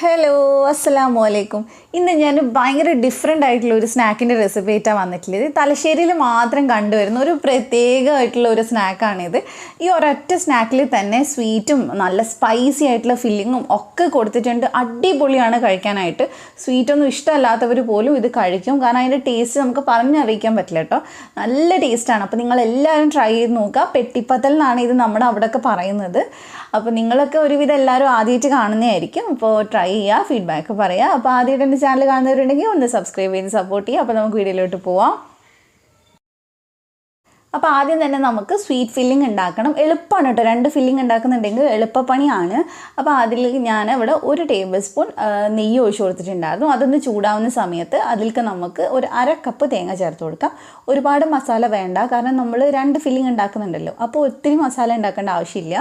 Hello അസ്സലാമു അലൈക്കും. ഇന്ന് ഞാൻ ഭയങ്കര ഡിഫറെൻ്റ് ആയിട്ടുള്ള ഒരു സ്നാക്കിൻ്റെ റെസിപ്പി ആയിട്ടാണ് വന്നിട്ടുള്ളത്. തലശ്ശേരിയിൽ മാത്രം കണ്ടുവരുന്ന ഒരു പ്രത്യേകമായിട്ടുള്ള ഒരു സ്നാക്കാണിത്. ഈ ഒരൊറ്റ സ്നാക്കിൽ തന്നെ സ്വീറ്റും നല്ല സ്പൈസി ആയിട്ടുള്ള ഫില്ലിങ്ങും ഒക്കെ കൊടുത്തിട്ടുണ്ട്. അടിപൊളിയാണ് കഴിക്കാനായിട്ട്. സ്വീറ്റൊന്നും ഇഷ്ടമല്ലാത്തവർ പോലും ഇത് കഴിക്കും. കാരണം അതിൻ്റെ ടേസ്റ്റ് നമുക്ക് പറഞ്ഞറിയിക്കാൻ പറ്റില്ല കേട്ടോ. നല്ല ടേസ്റ്റാണ്. അപ്പോൾ നിങ്ങളെല്ലാവരും ട്രൈ ചെയ്ത് നോക്കുക. പെട്ടിപ്പത്തൽ എന്നാണ് ഇത് നമ്മുടെ അവിടെയൊക്കെ പറയുന്നത്. അപ്പോൾ നിങ്ങളൊക്കെ ഒരുവിധം എല്ലാവരും ആദ്യമായിട്ട് കാണുന്നതായിരിക്കും. അപ്പോൾ ട്രൈ ചെയ്യുക, ഫീഡ്ബാക്ക് പറയുക. അപ്പോൾ ആദ്യമായിട്ട് എൻ്റെ ചാനൽ കാണുന്നവരുണ്ടെങ്കിൽ ഒന്ന് സബ്സ്ക്രൈബ് ചെയ്ത് സപ്പോർട്ട് ചെയ്യുക. അപ്പോൾ നമുക്ക് വീഡിയോയിലോട്ട് പോവാം. അപ്പോൾ ആദ്യം തന്നെ നമുക്ക് സ്വീറ്റ് ഫില്ലിംഗ് ഉണ്ടാക്കണം. എളുപ്പമാണ് കേട്ടോ. 2 ഫില്ലിംഗ് ഉണ്ടാക്കുന്നുണ്ടെങ്കിൽ എളുപ്പപ്പണിയാണ്. അപ്പോൾ അതിലേക്ക് ഞാൻ ഇവിടെ 1 ടേബിൾ സ്പൂൺ നെയ്യ് ഒഴിച്ച് കൊടുത്തിട്ടുണ്ടായിരുന്നു. അതൊന്ന് ചൂടാവുന്ന സമയത്ത് അതിലേക്ക് നമുക്ക് ഒരു 1/2 കപ്പ് തേങ്ങ ചേർത്ത് കൊടുക്കാം. ഒരുപാട് മസാല വേണ്ട, കാരണം നമ്മൾ 2 ഫില്ലിംഗ് ഉണ്ടാക്കുന്നുണ്ടല്ലോ. അപ്പോൾ ഒത്തിരി മസാല ഉണ്ടാക്കേണ്ട ആവശ്യമില്ല.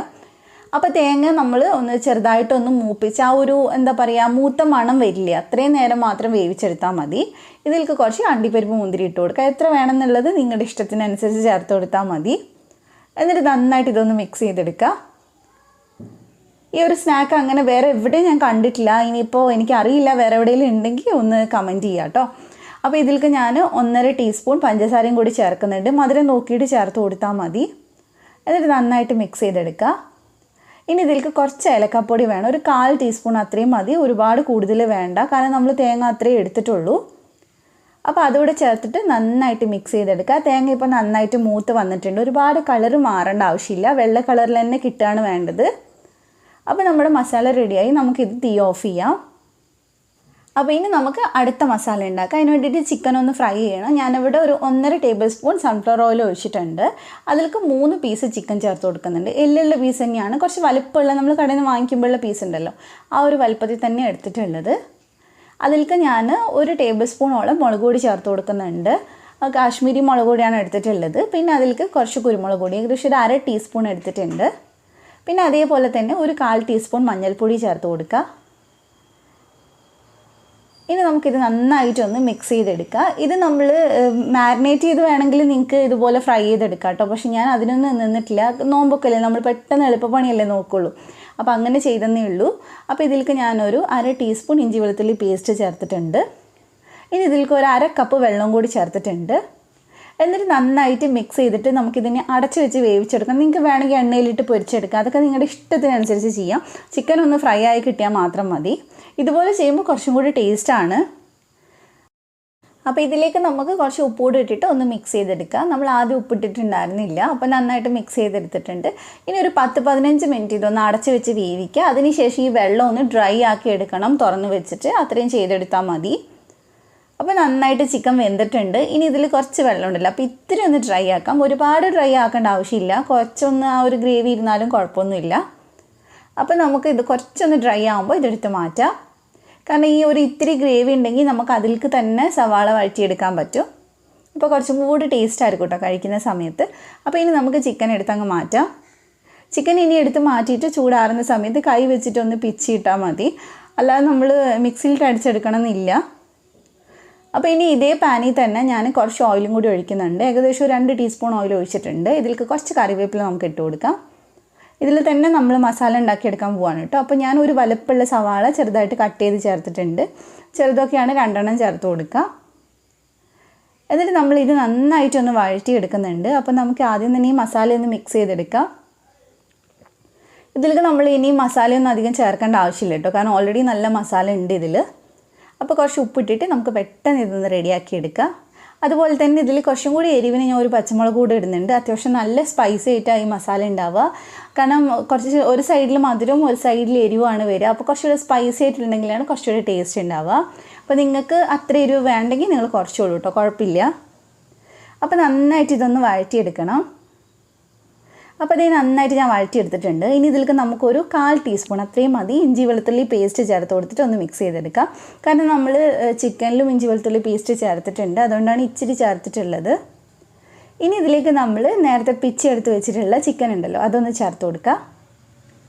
അപ്പോൾ തേങ്ങ നമ്മൾ ഒന്ന് ചെറുതായിട്ടൊന്ന് മൂപ്പിച്ച് ആ ഒരു എന്താ പറയുക മൂത്ത മണം വരില്ല, അത്രയും നേരം മാത്രം വേവിച്ചെടുത്താൽ മതി. ഇതിലേക്ക് കുറച്ച് അണ്ടിപ്പരിപ്പ് മുന്തിരി ഇട്ട് കൊടുക്കുക. എത്ര വേണമെന്നുള്ളത് നിങ്ങളുടെ ഇഷ്ടത്തിനനുസരിച്ച് ചേർത്ത് കൊടുത്താൽ മതി. എന്നിട്ട് നന്നായിട്ട് ഇതൊന്ന് മിക്സ് ചെയ്തെടുക്കുക. ഈ ഒരു സ്നാക്ക് അങ്ങനെ വേറെ എവിടെയും ഞാൻ കണ്ടിട്ടില്ല. ഇനിയിപ്പോൾ എനിക്കറിയില്ല, വേറെ എവിടെയെങ്കിലും ഉണ്ടെങ്കിൽ ഒന്ന് കമൻറ്റ് ചെയ്യുക കേട്ടോ. അപ്പോൾ ഇതിലേക്ക് ഞാൻ 1.5 ടീസ്പൂൺ പഞ്ചസാരയും കൂടി ചേർക്കുന്നുണ്ട്. മധുരം നോക്കിയിട്ട് ചേർത്ത് കൊടുത്താൽ മതി. എന്നിട്ട് നന്നായിട്ട് മിക്സ് ചെയ്തെടുക്കുക. ഇനി ഇതിലേക്ക് കുറച്ച് ഏലക്കാപ്പൊടി വേണം. ഒരു 1/4 ടീസ്പൂൺ അത്രയും മതി, ഒരുപാട് കൂടുതൽ വേണ്ട, കാരണം നമ്മൾ തേങ്ങ അത്രയും എടുത്തിട്ടുള്ളൂ. അപ്പോൾ അതുകൂടെ ചേർത്തിട്ട് നന്നായിട്ട് മിക്സ് ചെയ്തെടുക്കുക. തേങ്ങ ഇപ്പോൾ നന്നായിട്ട് മൂത്ത് വന്നിട്ടുണ്ട്. ഒരുപാട് കളർ മാറേണ്ട ആവശ്യമില്ല, വെള്ള കളറിൽ തന്നെ കിട്ടുകയാണ് വേണ്ടത്. അപ്പോൾ നമ്മുടെ മസാല റെഡിയായി. നമുക്കിത് തീ ഓഫ് ചെയ്യാം. അപ്പോൾ ഇനി നമുക്ക് അടുത്ത മസാല ഉണ്ടാക്കാം. അതിന് വേണ്ടിയിട്ട് ചിക്കൻ ഒന്ന് ഫ്രൈ ചെയ്യണം. ഞാനിവിടെ ഒരു 1.5 ടേബിൾ സ്പൂൺ സൺഫ്ലവർ ഓയിൽ ഒഴിച്ചിട്ടുണ്ട്. അതിലേക്ക് 3 പീസ് ചിക്കൻ ചേർത്ത് കൊടുക്കുന്നുണ്ട്. എല്ലുള്ള പീസ് തന്നെയാണ്, കുറച്ച് വലിപ്പമുള്ള, നമ്മൾ കടയിൽ നിന്ന് വാങ്ങിക്കുമ്പോഴുള്ള പീസ് ഉണ്ടല്ലോ, ആ ഒരു വലിപ്പത്തിൽ തന്നെ എടുത്തിട്ടുള്ളത്. അതിലേക്ക് ഞാൻ 1 ടേബിൾ സ്പൂണോളം മുളക് പൊടി ചേർത്ത് കൊടുക്കുന്നുണ്ട്. കാശ്മീരി മുളക് പൊടിയാണ് എടുത്തിട്ടുള്ളത്. പിന്നെ അതിലേക്ക് കുറച്ച് കുരുമുളക് പൊടി, ഏകദേശം ഒരു 1/2 ടീസ്പൂൺ എടുത്തിട്ടുണ്ട്. പിന്നെ അതേപോലെ തന്നെ ഒരു 1/4 ടീസ്പൂൺ മഞ്ഞൾപ്പൊടി ചേർത്ത് കൊടുക്കുക. ഇനി നമുക്കിത് നന്നായിട്ടൊന്ന് മിക്സ് ചെയ്തെടുക്കുക. ഇത് നമ്മൾ മാരിനേറ്റ് ചെയ്ത് വേണമെങ്കിൽ നിങ്ങൾക്ക് ഇതുപോലെ ഫ്രൈ ചെയ്തെടുക്കാം കേട്ടോ. പക്ഷെ ഞാൻ അതിനൊന്നും നിന്നിട്ടില്ല. നോമ്പൊക്കെ അല്ലേ, നമ്മൾ പെട്ടെന്ന് എളുപ്പപ്പണിയല്ലേ നോക്കുള്ളൂ. അപ്പോൾ അങ്ങനെ ചെയ്തെന്നേ ഉള്ളൂ. അപ്പോൾ ഇതിലേക്ക് ഞാനൊരു 1/2 ടീസ്പൂൺ ഇഞ്ചി വെളുത്തുള്ളി പേസ്റ്റ് ചേർത്തിട്ടുണ്ട്. ഇനി ഇതിലേക്ക് ഒരു 1/2 കപ്പ് വെള്ളം കൂടി ചേർത്തിട്ടുണ്ട്. എന്നിട്ട് നന്നായിട്ട് മിക്സ് ചെയ്തിട്ട് നമുക്കിതിനെ അടച്ച് വെച്ച് വേവിച്ചെടുക്കാം. നിങ്ങൾക്ക് വേണമെങ്കിൽ എണ്ണയിലിട്ട് പൊരിച്ചെടുക്കാം. അതൊക്കെ നിങ്ങളുടെ ഇഷ്ടത്തിനനുസരിച്ച് ചെയ്യാം. ചിക്കൻ ഒന്ന് ഫ്രൈ ആയി കിട്ടിയാൽ മാത്രം മതി. ഇതുപോലെ ചെയ്യുമ്പോൾ കുറച്ചും കൂടി ടേസ്റ്റാണ്. അപ്പോൾ ഇതിലേക്ക് നമുക്ക് കുറച്ച് ഉപ്പുകൂടി ഇട്ടിട്ട് ഒന്ന് മിക്സ് ചെയ്തെടുക്കാം. നമ്മൾ ആദ്യം ഉപ്പിട്ടിട്ടുണ്ടായിരുന്നില്ല. അപ്പോൾ നന്നായിട്ട് മിക്സ് ചെയ്തെടുത്തിട്ടുണ്ട്. ഇനി ഒരു 10-15 മിനിറ്റ് ഇതൊന്ന് അടച്ച് വെച്ച് വേവിക്കുക. അതിനുശേഷം ഈ വെള്ളം ഒന്ന് ഡ്രൈ ആക്കി എടുക്കണം, തുറന്ന് വെച്ചിട്ട്. അത്രയും ചെയ്തെടുത്താൽ മതി. അപ്പോൾ നന്നായിട്ട് ചിക്കൻ വെന്തിട്ടുണ്ട്. ഇനി ഇതിൽ കുറച്ച് വെള്ളം ഉണ്ടല്ലോ, അപ്പോൾ ഇത്തിരി ഒന്ന് ഡ്രൈ ആക്കാം. ഒരുപാട് ഡ്രൈ ആക്കേണ്ട ആവശ്യമില്ല, കുറച്ചൊന്ന് ആ ഒരു ഗ്രേവി ഇരുന്നാലും കുഴപ്പമൊന്നുമില്ല. അപ്പോൾ നമുക്ക് ഇത് കുറച്ചൊന്ന് ഡ്രൈ ആകുമ്പോൾ ഇതെടുത്ത് മാറ്റാം. കാരണം ഈ ഒരു ഇത്തിരി ഗ്രേവി ഉണ്ടെങ്കിൽ നമുക്ക് അതിലേക്ക് തന്നെ സവാള വഴറ്റിയെടുക്കാൻ പറ്റും. അപ്പോൾ കുറച്ചും കൂടി ടേസ്റ്റ് ആയിരിക്കും കേട്ടോ കഴിക്കുന്ന സമയത്ത്. അപ്പോൾ ഇനി നമുക്ക് ചിക്കൻ എടുത്തങ്ങ് മാറ്റാം. ചിക്കൻ ഇനി എടുത്ത് മാറ്റിയിട്ട് ചൂടാറുന്ന സമയത്ത് കൈ വെച്ചിട്ടൊന്ന് പിച്ചിട്ടാൽ മതി, അല്ലാതെ നമ്മൾ മിക്സിയിലിട്ട് അടിച്ചെടുക്കണം എന്നില്ല. അപ്പോൾ ഇനി ഇതേ പാനിൽ തന്നെ ഞാൻ കുറച്ച് ഓയിലും കൂടി ഒഴിക്കുന്നുണ്ട്. ഏകദേശം 2 ടീസ്പൂൺ ഓയിൽ ഒഴിച്ചിട്ടുണ്ട്. ഇതിലേക്ക് കുറച്ച് കറിവേപ്പില നമുക്ക് ഇട്ട് കൊടുക്കാം. ഇതിൽ തന്നെ നമ്മൾ മസാല ഉണ്ടാക്കിയെടുക്കാൻ പോവാണ് കേട്ടോ. അപ്പോൾ ഞാൻ ഒരു വലുപ്പമുള്ള സവാള ചെറുതായിട്ട് കട്ട് ചെയ്ത് ചേർത്തിട്ടുണ്ട്. ചെറുതൊക്കെയാണ് 2 എണ്ണം ചേർത്ത് കൊടുക്കുക. എന്നിട്ട് നമ്മൾ ഇത് നന്നായിട്ടൊന്ന് വഴറ്റിയെടുക്കുന്നുണ്ട്. അപ്പോൾ നമുക്ക് ആദ്യം തന്നെ ഈ മസാല ഒന്ന് മിക്സ് ചെയ്തെടുക്കാം. ഇതിലേക്ക് നമ്മൾ ഇനി മസാലയൊന്നും അധികം ചേർക്കേണ്ട ആവശ്യമില്ല കേട്ടോ, കാരണം ഓൾറെഡി നല്ല മസാല ഉണ്ട് ഇതിൽ. അപ്പോൾ കുറച്ച് ഉപ്പിട്ടിട്ട് നമുക്ക് പെട്ടെന്ന് ഇതൊന്ന് റെഡിയാക്കി എടുക്കാം. അതുപോലെ തന്നെ ഇതിൽ കുറച്ചും കൂടി എരിവിന് ഞാൻ ഒരു പച്ചമുളക് കൂടി ഇടുന്നുണ്ട്. അത്യാവശ്യം നല്ല സ്പൈസി ആയിട്ടാണ് ഈ മസാല ഉണ്ടാവുക. കാരണം കുറച്ച് ഒരു സൈഡിൽ മധുരവും ഒരു സൈഡിൽ എരിവുമാണ് വരിക. അപ്പോൾ കുറച്ചുകൂടി സ്പൈസി ആയിട്ടുണ്ടെങ്കിലാണ് കുറച്ചുകൂടി ടേസ്റ്റ് ഉണ്ടാവുക. അപ്പോൾ നിങ്ങൾക്ക് അത്ര എരിവ് വേണ്ടെങ്കിൽ നിങ്ങൾ കുറച്ചുള്ളൂ കേട്ടോ, കുഴപ്പമില്ല. അപ്പോൾ നന്നായിട്ട് ഇതൊന്ന് വഴറ്റിയെടുക്കണം. അപ്പോൾ ഇത് നന്നായിട്ട് ഞാൻ വഴറ്റിയെടുത്തിട്ടുണ്ട്. ഇനി ഇതിലേക്ക് നമുക്കൊരു 1/4 ടീസ്പൂൺ അത്രയും മതി ഇഞ്ചി വെളുത്തുള്ളി പേസ്റ്റ് ചേർത്ത് കൊടുത്തിട്ട് ഒന്ന് മിക്സ് ചെയ്തെടുക്കാം. കാരണം നമ്മൾ ചിക്കനിലും ഇഞ്ചി വെളുത്തുള്ളി പേസ്റ്റ് ചേർത്തിട്ടുണ്ട്, അതുകൊണ്ടാണ് ഇച്ചിരി ചേർത്തിട്ടുള്ളത്. ഇനി ഇതിലേക്ക് നമ്മൾ നേരത്തെ പിച്ചെടുത്ത് വെച്ചിട്ടുള്ള ചിക്കൻ ഉണ്ടല്ലോ, അതൊന്ന് ചേർത്ത് കൊടുക്കുക.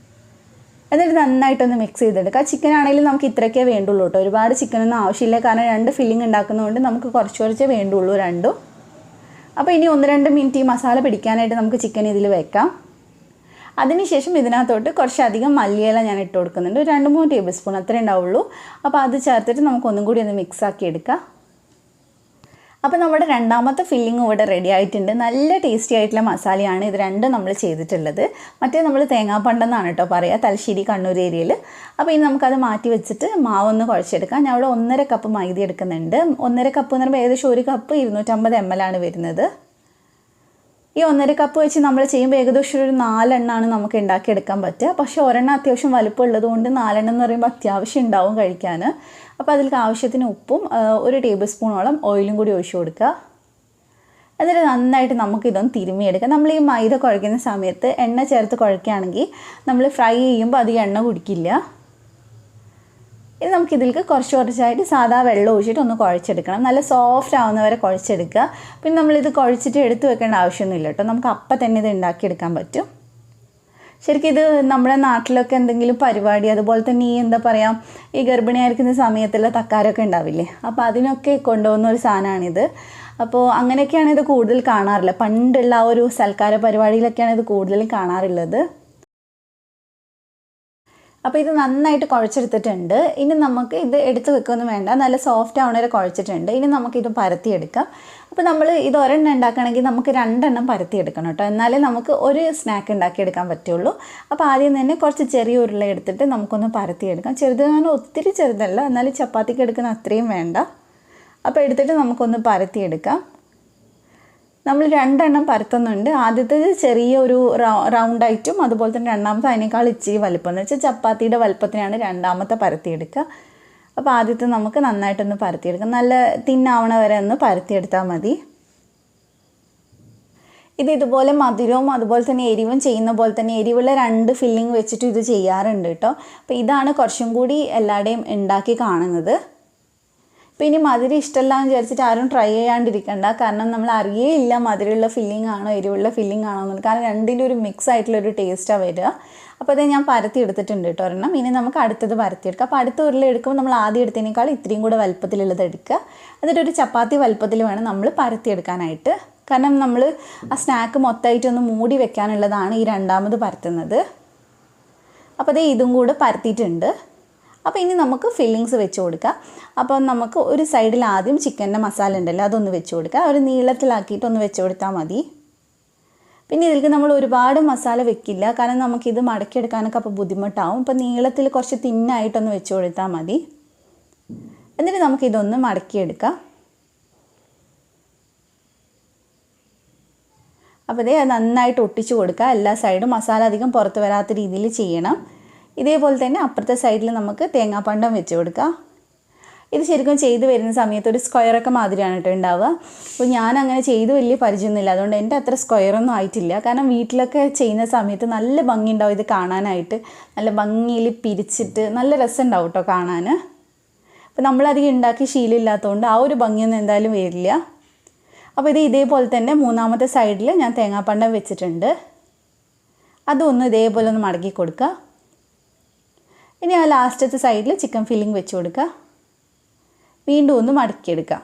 എന്നിട്ട് നന്നായിട്ടൊന്ന് മിക്സ് ചെയ്തെടുക്കുക. ചിക്കൻ ആണെങ്കിലും നമുക്ക് ഇത്രയൊക്കെ വേണ്ടുള്ളൂ കേട്ടോ, ഒരുപാട് ചിക്കനൊന്നും ആവശ്യമില്ല. കാരണം 2 ഫില്ലിംഗ് ഉണ്ടാക്കുന്നതുകൊണ്ട് നമുക്ക് കുറച്ചേ വേണ്ടുള്ളൂ രണ്ടും. അപ്പോൾ ഇനി 1-2 മിനിറ്റ് ഈ മസാല പിടിക്കാനായിട്ട് നമുക്ക് ചിക്കൻ ഇതിൽ വെക്കാം. അതിനുശേഷം ഇതിനകത്തോട്ട് കുറച്ചധികം മല്ലിയില ഞാൻ ഇട്ട് കൊടുക്കുന്നുണ്ട്. ഒരു 2-3 ടേബിൾ സ്പൂൺ അത്രേ ഉണ്ടാവുള്ളൂ. അപ്പോൾ അത് ചേർത്തിട്ട് നമുക്ക് ഒന്നും കൂടി ഒന്ന് മിക്സ് ആക്കി എടുക്കാം. അപ്പോൾ നമ്മുടെ രണ്ടാമത്തെ ഫില്ലിംഗ് ഇവിടെ റെഡി ആയിട്ടുണ്ട്. നല്ല ടേസ്റ്റി ആയിട്ടുള്ള മസാലയാണ് ഇത് രണ്ടും നമ്മൾ ചെയ്തിട്ടുള്ളത്. മറ്റേ നമ്മൾ തേങ്ങാപ്പണ്ടെന്നാണ് കേട്ടോ പറയുക, തലശ്ശേരി കണ്ണൂർ ഏരിയയിൽ. അപ്പോൾ ഇനി നമുക്കത് മാറ്റി വെച്ചിട്ട് മാവൊന്ന് കുഴച്ചെടുക്കാം. ഞാൻ ഇവിടെ 1.5 കപ്പ് മൈദ എടുക്കുന്നുണ്ട്. 1.5 കപ്പ് എന്ന് പറയുമ്പോൾ ഏകദേശം 1 കപ്പ് 250 ml ആണ് വരുന്നത്. ഈ 1.5 കപ്പ് വെച്ച് നമ്മൾ ചെയ്യുമ്പോൾ ഏകദേശം ഒരു 4 എണ്ണമാണ് നമുക്ക് ഉണ്ടാക്കിയെടുക്കാൻ പറ്റുക. പക്ഷേ ഒരെണ്ണം അത്യാവശ്യം വലുപ്പമുള്ളത് കൊണ്ട് 4 എണ്ണം എന്ന് പറയുമ്പോൾ അത്യാവശ്യം ഉണ്ടാവും കഴിക്കാൻ. അപ്പോൾ അതിലേക്ക് ആവശ്യത്തിന് ഉപ്പും 1 ടേബിൾ സ്പൂണോളം ഓയിലും കൂടി ഒഴിച്ച് കൊടുക്കുക. എന്നിട്ട് നന്നായിട്ട് നമുക്കിതൊന്ന് തിരുമ്മിയെടുക്കാം. നമ്മൾ ഈ മൈദ കുഴയ്ക്കുന്ന സമയത്ത് എണ്ണ ചേർത്ത് കുഴയ്ക്കുകയാണെങ്കിൽ നമ്മൾ ഫ്രൈ ചെയ്യുമ്പോൾ അധികം എണ്ണ കുടിക്കില്ല. ഇത് നമുക്കിതിലേക്ക് കുറച്ചായിട്ട് സാധാ വെള്ളം ഒഴിച്ചിട്ട് ഒന്ന് കുഴച്ചെടുക്കണം. നല്ല സോഫ്റ്റ് ആവുന്നവരെ കുഴച്ചെടുക്കുക. പിന്നെ നമ്മളിത് കുഴച്ചിട്ട് എടുത്ത് വെക്കേണ്ട ആവശ്യമൊന്നുമില്ല കേട്ടോ. നമുക്ക് അപ്പം തന്നെ ഇത് ഉണ്ടാക്കിയെടുക്കാൻ പറ്റും. ശരിക്കും ഇത് നമ്മുടെ നാട്ടിലൊക്കെ എന്തെങ്കിലും പരിപാടി, അതുപോലെ തന്നെ ഈ എന്താ പറയുക, ഈ ഗർഭിണിയായിരിക്കുന്ന സമയത്തുള്ള തക്കാരമൊക്കെ ഉണ്ടാവില്ലേ, അപ്പോൾ അതിനൊക്കെ കൊണ്ടുപോകുന്ന ഒരു സാധനമാണിത്. അപ്പോൾ അങ്ങനെയൊക്കെയാണ് ഇത് കൂടുതൽ കാണാറുള്ളത്. പണ്ടുള്ള ആ ഒരു സൽക്കാര പരിപാടിയിലൊക്കെയാണ് ഇത് കൂടുതലും കാണാറുള്ളത്. അപ്പോൾ ഇത് നന്നായിട്ട് കുഴച്ചെടുത്തിട്ടുണ്ട്. ഇനി നമുക്ക് ഇത് എടുത്ത് വെക്കുകയൊന്നും വേണ്ട, നല്ല സോഫ്റ്റ് ആവണവരെ കുഴച്ചിട്ടുണ്ട്. ഇനി നമുക്കിത് പരത്തിയെടുക്കാം. അപ്പോൾ നമ്മൾ ഇത് ഒരെണ്ണം ഉണ്ടാക്കണമെങ്കിൽ നമുക്ക് 2 എണ്ണം പരത്തിയെടുക്കണം കേട്ടോ, എന്നാലേ നമുക്ക് ഒരു സ്നാക്ക് ഉണ്ടാക്കിയെടുക്കാൻ പറ്റുള്ളൂ. അപ്പോൾ ആദ്യം തന്നെ കുറച്ച് ചെറിയ ഉരുള എടുത്തിട്ട് നമുക്കൊന്ന് പരത്തിയെടുക്കാം. ചെറുതാണ്, ഒത്തിരി ചെറുതല്ല, എന്നാലും ചപ്പാത്തിക്ക് എടുക്കുന്ന അത്രയും വേണ്ട. അപ്പോൾ എടുത്തിട്ട് നമുക്കൊന്ന് പരത്തിയെടുക്കാം. നമ്മൾ 2 എണ്ണം പരത്തുന്നുണ്ട്. ആദ്യത്തേത് ചെറിയൊരു റൗണ്ടായിട്ടും അതുപോലെ തന്നെ രണ്ടാമത്തെ അതിനേക്കാൾ ഇച്ചിരി വലുപ്പം, എന്ന് വെച്ചാൽ ചപ്പാത്തിയുടെ വലുപ്പത്തിനാണ് രണ്ടാമത്തെ പരത്തിയെടുക്കുക. അപ്പോൾ ആദ്യത്തെ നമുക്ക് നന്നായിട്ടൊന്ന് പരത്തിയെടുക്കാം. നല്ല തിന്നാവണ വരെ ഒന്ന് പരത്തിയെടുത്താൽ മതി. ഇത് ഇതുപോലെ മധുരവും അതുപോലെ തന്നെ എരിവും ചെയ്യുന്ന പോലെ തന്നെ എരിവുള്ള 2 ഫില്ലിങ് വെച്ചിട്ട് ഇത് ചെയ്യാറുണ്ട് കേട്ടോ. അപ്പോൾ ഇതാണ് കുറച്ചും കൂടി എല്ലാവരുടെയും ഉണ്ടാക്കി കാണുന്നത്. അപ്പോൾ ഇനി മധുരം ഇഷ്ടമല്ല എന്ന് വിചാരിച്ചിട്ട് ആരും ട്രൈ ചെയ്യാണ്ടിരിക്കണ്ട. കാരണം നമ്മൾ അറിയേയില്ല മധുരമുള്ള ഫില്ലിംഗ് ആണോ എരിവുള്ള ഫില്ലിംഗ് ആണോ എന്ന്. കാരണം രണ്ടിൻ്റെ ഒരു മിക്സ് ആയിട്ടുള്ളൊരു ടേസ്റ്റാണ് വരിക. അപ്പോൾ അത് ഞാൻ പരത്തി എടുത്തിട്ടുണ്ട് കേട്ടോ ഒരെണ്ണം. ഇനി നമുക്ക് അടുത്തത് പരത്തിയെടുക്കാം. അപ്പോൾ അടുത്ത ഉരുള എടുക്കുമ്പോൾ നമ്മൾ ആദ്യം എടുത്തതിനേക്കാൾ ഇത്രയും കൂടെ വലുപ്പത്തിലുള്ളത് എടുക്കുക. എന്നിട്ടൊരു ചപ്പാത്തി വലുപ്പത്തിൽ വേണം നമ്മൾ പരത്തിയെടുക്കാനായിട്ട്. കാരണം നമ്മൾ ആ സ്നാക്ക് മൊത്തമായിട്ടൊന്ന് മൂടി വെക്കാനുള്ളതാണ് ഈ രണ്ടാമത് പരത്തുന്നത്. അപ്പോൾ അത് ഇതും കൂടെ പരത്തിയിട്ടുണ്ട്. അപ്പോൾ ഇനി നമുക്ക് ഫില്ലിങ്സ് വെച്ച് കൊടുക്കാം. അപ്പോൾ നമുക്ക് ഒരു സൈഡിൽ ആദ്യം ചിക്കൻ്റെ മസാല ഉണ്ടല്ലോ അതൊന്ന് വെച്ച് കൊടുക്കുക. ഒരു നീളത്തിലാക്കിയിട്ട് ഒന്ന് വെച്ച് കൊടുത്താൽ മതി. പിന്നെ ഇതിലേക്ക് നമ്മൾ ഒരുപാട് മസാല വെക്കില്ല, കാരണം നമുക്കിത് മടക്കിയെടുക്കാനൊക്കെ അപ്പോൾ ബുദ്ധിമുട്ടാവും. അപ്പോൾ നീളത്തിൽ കുറച്ച് തിന്നായിട്ടൊന്ന് വെച്ച് കൊടുത്താൽ മതി. എന്നിട്ട് നമുക്കിതൊന്ന് മടക്കിയെടുക്കാം. അപ്പോൾ ഇതേ നന്നായിട്ട് ഒട്ടിച്ച് കൊടുക്കുക. എല്ലാ സൈഡും മസാല അധികം പുറത്ത് വരാത്ത രീതിയിൽ ചെയ്യണം. ഇതേപോലെ തന്നെ അപ്പുറത്തെ സൈഡിൽ നമുക്ക് തേങ്ങാപ്പണ്ടം വെച്ച് കൊടുക്കാം. ഇത് ശരിക്കും ചെയ്ത് വരുന്ന സമയത്ത് ഒരു സ്ക്വയറൊക്കെ മാതിരിയാണ് കേട്ടോ ഉണ്ടാവുക. അപ്പോൾ ഞാൻ അങ്ങനെ ചെയ്ത് വലിയ പരിചയമൊന്നുമില്ല, അതുകൊണ്ട് എൻ്റെ അത്ര സ്ക്വയറൊന്നും ആയിട്ടില്ല. കാരണം വീട്ടിലൊക്കെ ചെയ്യുന്ന സമയത്ത് നല്ല ഭംഗി ഉണ്ടാവും ഇത് കാണാനായിട്ട്. നല്ല ഭംഗിയിൽ പിരിച്ചിട്ട് നല്ല രസമുണ്ടാവും കേട്ടോ കാണാൻ. അപ്പോൾ നമ്മളധികം ഉണ്ടാക്കി ശീലമില്ലാത്തതുകൊണ്ട് ആ ഒരു ഭംഗിയൊന്നും എന്തായാലും വരില്ല. അപ്പോൾ ഇത് ഇതേപോലെ തന്നെ മൂന്നാമത്തെ സൈഡിൽ ഞാൻ തേങ്ങാപ്പണ്ടം വെച്ചിട്ടുണ്ട്. അതൊന്ന് ഇതേപോലെ ഒന്ന് മടക്കി കൊടുക്കുക. ഇനി ആ ലാസ്റ്റത്തെ സൈഡിൽ ചിക്കൻ ഫില്ലിംഗ് വെച്ച് കൊടുക്കുക. വീണ്ടും ഒന്ന് മടക്കിയെടുക്കുക.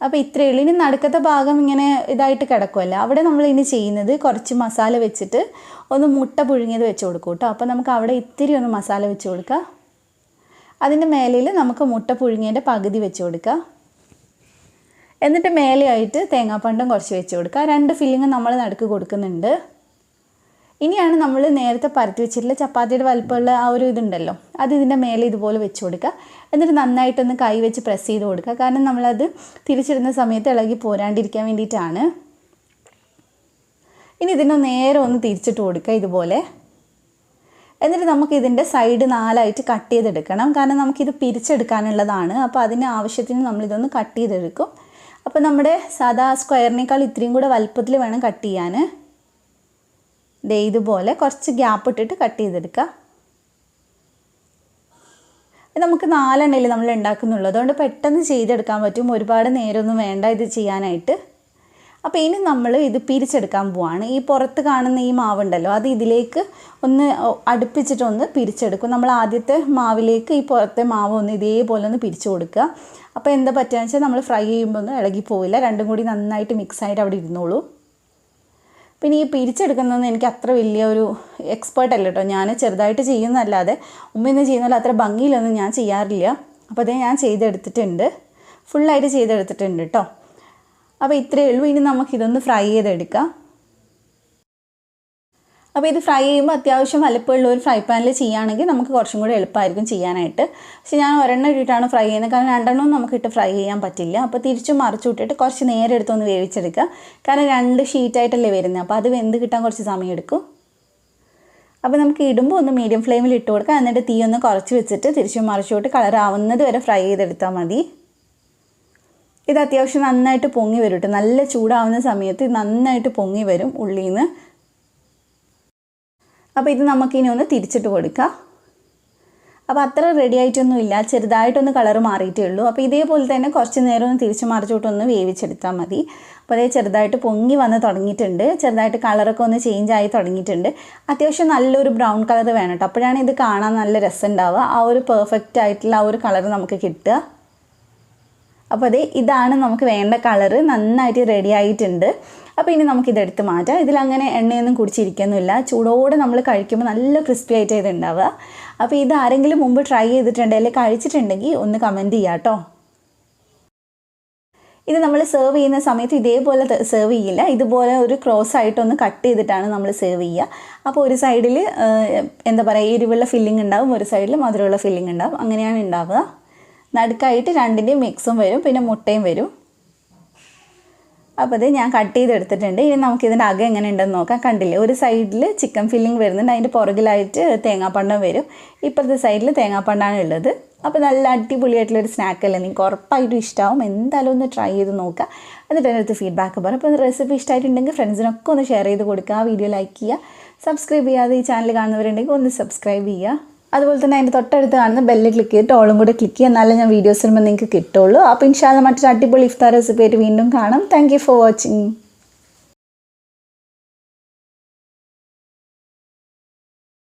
അപ്പോൾ ഇത്രയേ ഉള്ളൂ. ഇനി നടുക്കത്തെ ഭാഗം ഇങ്ങനെ ഇതായിട്ട് കിടക്കുമല്ലോ, അവിടെ നമ്മൾ ഇനി ചെയ്യുന്നത് കുറച്ച് മസാല വെച്ചിട്ട് ഒന്ന് മുട്ട പുഴുങ്ങിയത് വെച്ച് കൊടുക്കും കേട്ടോ. അപ്പോൾ നമുക്ക് അവിടെ ഇത്തിരി ഒന്ന് മസാല വെച്ച് കൊടുക്കുക. അതിൻ്റെ മേലയിൽ നമുക്ക് മുട്ട പുഴുങ്ങിയതിൻ്റെ പകുതി വെച്ച് കൊടുക്കുക. എന്നിട്ട് മേലെയായിട്ട് തേങ്ങാപ്പണ്ടം കുറച്ച് വെച്ച് കൊടുക്കുക. 2 ഫില്ലിങ് നമ്മൾ നടുക്ക് കൊടുക്കുന്നുണ്ട്. ഇനിയാണ് നമ്മൾ നേരത്തെ പരത്തി വെച്ചിട്ടുള്ള ചപ്പാത്തിയുടെ വലുപ്പമുള്ള ആ ഒരു ഇതുണ്ടല്ലോ, അത് ഇതിൻ്റെ മേലെ ഇതുപോലെ വെച്ച് കൊടുക്കുക. എന്നിട്ട് നന്നായിട്ടൊന്ന് കൈ വെച്ച് പ്രസ് ചെയ്ത് കൊടുക്കുക. കാരണം നമ്മളത് തിരിച്ചിടുന്ന സമയത്ത് ഇളകി പോരാണ്ടിരിക്കാൻ വേണ്ടിയിട്ടാണ്. ഇനി ഇതിന് നേരെ ഒന്ന് തിരിച്ചിട്ട് കൊടുക്കുക ഇതുപോലെ. എന്നിട്ട് നമുക്കിതിൻ്റെ സൈഡ് 4ആയിട്ട് കട്ട് ചെയ്തെടുക്കണം. കാരണം നമുക്കിത് പിരിച്ചെടുക്കാനുള്ളതാണ്. അപ്പോൾ അതിന് ആവശ്യത്തിന് നമ്മളിതൊന്ന് കട്ട് ചെയ്തെടുക്കും. അപ്പോൾ നമ്മുടെ സാധാ സ്ക്വയറിനേക്കാൾ ഇത്രയും കൂടെ വലുപ്പത്തിൽ വേണം കട്ട് ചെയ്യാൻ. ദേ ഇതുപോലെ കുറച്ച് ഗ്യാപ്പ് ഇട്ടിട്ട് കട്ട് ചെയ്തെടുക്കുക. നമുക്ക് 4 എണ്ണയിൽ നമ്മൾ ഉണ്ടാക്കുന്നുള്ളൂ, അതുകൊണ്ട് പെട്ടെന്ന് ചെയ്തെടുക്കാൻ പറ്റും. ഒരുപാട് നേരമൊന്നും വേണ്ട ഇത് ചെയ്യാനായിട്ട്. അപ്പോൾ ഇനി നമ്മൾ ഇത് പിരിച്ചെടുക്കാൻ പോവാണ്. ഈ പുറത്ത് കാണുന്ന ഈ മാവുണ്ടല്ലോ അത് ഇതിലേക്ക് ഒന്ന് അടുപ്പിച്ചിട്ടൊന്ന് പിരിച്ചെടുക്കും. നമ്മൾ ആദ്യത്തെ മാവിലേക്ക് ഈ പുറത്തെ മാവ് ഒന്ന് ഇതേപോലെ ഒന്ന് പിരിച്ചു കൊടുക്കുക. അപ്പോൾ എന്താ പറ്റുകയെന്ന് വെച്ചാൽ നമ്മൾ ഫ്രൈ ചെയ്യുമ്പോൾ ഒന്നും ഇളകി പോവില്ല, രണ്ടും കൂടി നന്നായിട്ട് മിക്സായിട്ട് അവിടെ ഇരുന്നോളൂ. പിന്നെ ഈ പിരിച്ചെടുക്കുന്നതൊന്നും എനിക്ക് അത്ര വലിയ ഒരു എക്സ്പേർട്ട് അല്ല കേട്ടോ. ഞാൻ ചെറുതായിട്ട് ചെയ്യുന്നതല്ലാതെ ഉമ്മയൊന്നും ചെയ്യുന്നതല്ല അത്ര ഭംഗിയിലൊന്നും ഞാൻ ചെയ്യാറില്ല. അപ്പോൾ അതേ ഞാൻ ചെയ്തെടുത്തിട്ടുണ്ട്, ഫുള്ളായിട്ട് ചെയ്തെടുത്തിട്ടുണ്ട് കേട്ടോ. അപ്പോൾ ഇത്രയേ ഉള്ളൂ. ഇനി നമുക്കിതൊന്ന് ഫ്രൈ ചെയ്തെടുക്കാം. അപ്പോൾ ഇത് ഫ്രൈ ചെയ്യുമ്പോൾ അത്യാവശ്യം വലുപ്പമുള്ള ഒരു ഫ്രൈ പാനിൽ ചെയ്യുകയാണെങ്കിൽ നമുക്ക് കുറച്ചും കൂടി എളുപ്പമായിരിക്കും ചെയ്യാനായിട്ട്. പക്ഷേ ഞാൻ ഒരെണ്ണം ഇട്ടിട്ടാണ് ഫ്രൈ ചെയ്യുന്നത്, കാരണം രണ്ടെണ്ണം നമുക്കിട്ട് ഫ്രൈ ചെയ്യാൻ പറ്റില്ല. അപ്പോൾ തിരിച്ചും മറിച്ചു വിട്ടിട്ട് കുറച്ച് നേരം എടുത്തൊന്ന് വേവിച്ചെടുക്കുക. കാരണം 2 ഷീറ്റായിട്ടല്ലേ വരുന്നത്, അപ്പോൾ അത് വെന്ത് കിട്ടാൻ കുറച്ച് സമയം എടുക്കും. അപ്പോൾ നമുക്ക് ഇടുമ്പോൾ ഒന്ന് മീഡിയം ഫ്ലെയിമിൽ ഇട്ട് കൊടുക്കുക. എന്നിട്ട് തീ ഒന്ന് കുറച്ച് വെച്ചിട്ട് തിരിച്ചും മറിച്ചു വിട്ട് കളറാവുന്നത് വരെ ഫ്രൈ ചെയ്തെടുത്താൽ മതി. ഇത് അത്യാവശ്യം നന്നായിട്ട് പൊങ്ങി വരും കേട്ടോ. നല്ല ചൂടാവുന്ന സമയത്ത് നന്നായിട്ട് പൊങ്ങി വരും ഉള്ളിൽ നിന്ന്. അപ്പോൾ ഇത് നമുക്കിനി ഒന്ന് തിരിച്ചിട്ട് കൊടുക്കാം. അപ്പോൾ അത്ര റെഡി ആയിട്ടൊന്നുമില്ല, ചെറുതായിട്ടൊന്ന് കളർ മാറിയിട്ടേ ഉള്ളൂ. അപ്പോൾ ഇതേപോലെ തന്നെ കുറച്ച് നേരം ഒന്ന് തിരിച്ച് മറിച്ചോട്ടൊന്ന് വേവിച്ചെടുത്താൽ മതി. അപ്പോൾ അതേ ചെറുതായിട്ട് പൊങ്ങി വന്ന് തുടങ്ങിയിട്ടുണ്ട്, ചെറുതായിട്ട് കളറൊക്കെ ഒന്ന് ചേഞ്ച് ആയി തുടങ്ങിയിട്ടുണ്ട്. അത്യാവശ്യം നല്ലൊരു ബ്രൗൺ കളർ വേണം കേട്ടോ, അപ്പോഴാണ് ഇത് കാണാൻ നല്ല രസം ഉണ്ടാവുക. ആ ഒരു പെർഫെക്റ്റ് ആയിട്ടുള്ള ആ ഒരു കളർ നമുക്ക് കിട്ടുക. അപ്പോൾ അതേ ഇതാണ് നമുക്ക് വേണ്ട കളറ്, നന്നായിട്ട് റെഡി ആയിട്ടുണ്ട്. അപ്പോൾ ഇനി നമുക്കിതെടുത്ത് മാറ്റാം. ഇതിലങ്ങനെ എണ്ണയൊന്നും കുടിച്ചിരിക്കുന്നില്ല, ചൂടോടെ നമ്മൾ കഴിക്കുമ്പോൾ നല്ല ക്രിസ്പി ആയിട്ട് ഇത് ഉണ്ടാവുക. അപ്പോൾ ഇത് ആരെങ്കിലും മുമ്പ് ട്രൈ ചെയ്തിട്ടുണ്ടെങ്കിൽ അല്ലെങ്കിൽ കഴിച്ചിട്ടുണ്ടെങ്കിൽ ഒന്ന് കമൻറ്റ് ചെയ്യാം കേട്ടോ. ഇത് നമ്മൾ സെർവ് ചെയ്യുന്ന സമയത്ത് ഇതേപോലെ സെർവ് ചെയ്യില്ല, ഇതുപോലെ ഒരു ക്രോസ് ആയിട്ടൊന്ന് കട്ട് ചെയ്തിട്ടാണ് നമ്മൾ സെർവ് ചെയ്യുക. അപ്പോൾ ഒരു സൈഡിൽ എന്താ പറയുക എരിവുള്ള ഫില്ലിംഗ് ഉണ്ടാവും, ഒരു സൈഡിൽ മധുരമുള്ള ഫില്ലിംഗ് ഉണ്ടാവും, അങ്ങനെയാണ് ഉണ്ടാവുക. നടുക്കായിട്ട് രണ്ടിൻ്റെയും മിക്സും വരും, പിന്നെ മുട്ടയും വരും. അപ്പോൾ ഇത് ഞാൻ കട്ട് ചെയ്തെടുത്തിട്ടുണ്ട്. ഇനി നമുക്കിതിൻ്റെ അകം എങ്ങനെ ഉണ്ടെന്ന് നോക്കാം. കണ്ടില്ലേ, ഒരു സൈഡിൽ ചിക്കൻ ഫില്ലിംഗ് വരുന്നുണ്ട്, അതിൻ്റെ പുറകിലായിട്ട് തേങ്ങാപ്പണ്ടം വരും, ഇപ്പുറത്തെ സൈഡിൽ തേങ്ങാപ്പണ്ടാണ് ഉള്ളത്. അപ്പോൾ നല്ല അടിപൊളിയായിട്ടുള്ളൊരു സ്നാക്കല്ലേ, നിങ്ങൾക്ക് ഉറപ്പായിട്ടും ഇഷ്ടമാവും. എന്തായാലും ഒന്ന് ട്രൈ ചെയ്ത് നോക്കുക, എന്നിട്ട് എൻ്റെ അടുത്ത് ഫീഡ്ബാക്ക് പറയാം. അപ്പോൾ റെസിപ്പി ഇഷ്ടമായിട്ടുണ്ടെങ്കിൽ ഫ്രണ്ട്സിനൊക്കെ ഒന്ന് ഷെയർ ചെയ്ത് കൊടുക്കുക, വീഡിയോ ലൈക്ക് ചെയ്യുക, സബ്സ്ക്രൈബ് ചെയ്യാതെ ഈ ചാനൽ കാണുന്നവരുണ്ടെങ്കിൽ ഒന്ന് സബ്സ്ക്രൈബ് ചെയ്യുക. അതുപോലെ തന്നെ അതിൻ്റെ തൊട്ടടുത്ത് കാണുന്ന ബെല്ല് ക്ലിക്ക് ചെയ്തിട്ട് ഓളും കൂടെ ക്ലിക്ക് ചെയ്യുക, എന്നാലേ ഞാൻ വീഡിയോസ് വരുമ്പോൾ നിങ്ങൾക്ക് കിട്ടുള്ളൂ. അപ്പോൾ ഇൻഷാല്ലാ മറ്റൊരു അടിപൊളി ഇഫ്താർ റെസിപ്പി ആയിട്ട് വീണ്ടും കാണാം. Thank you for watching.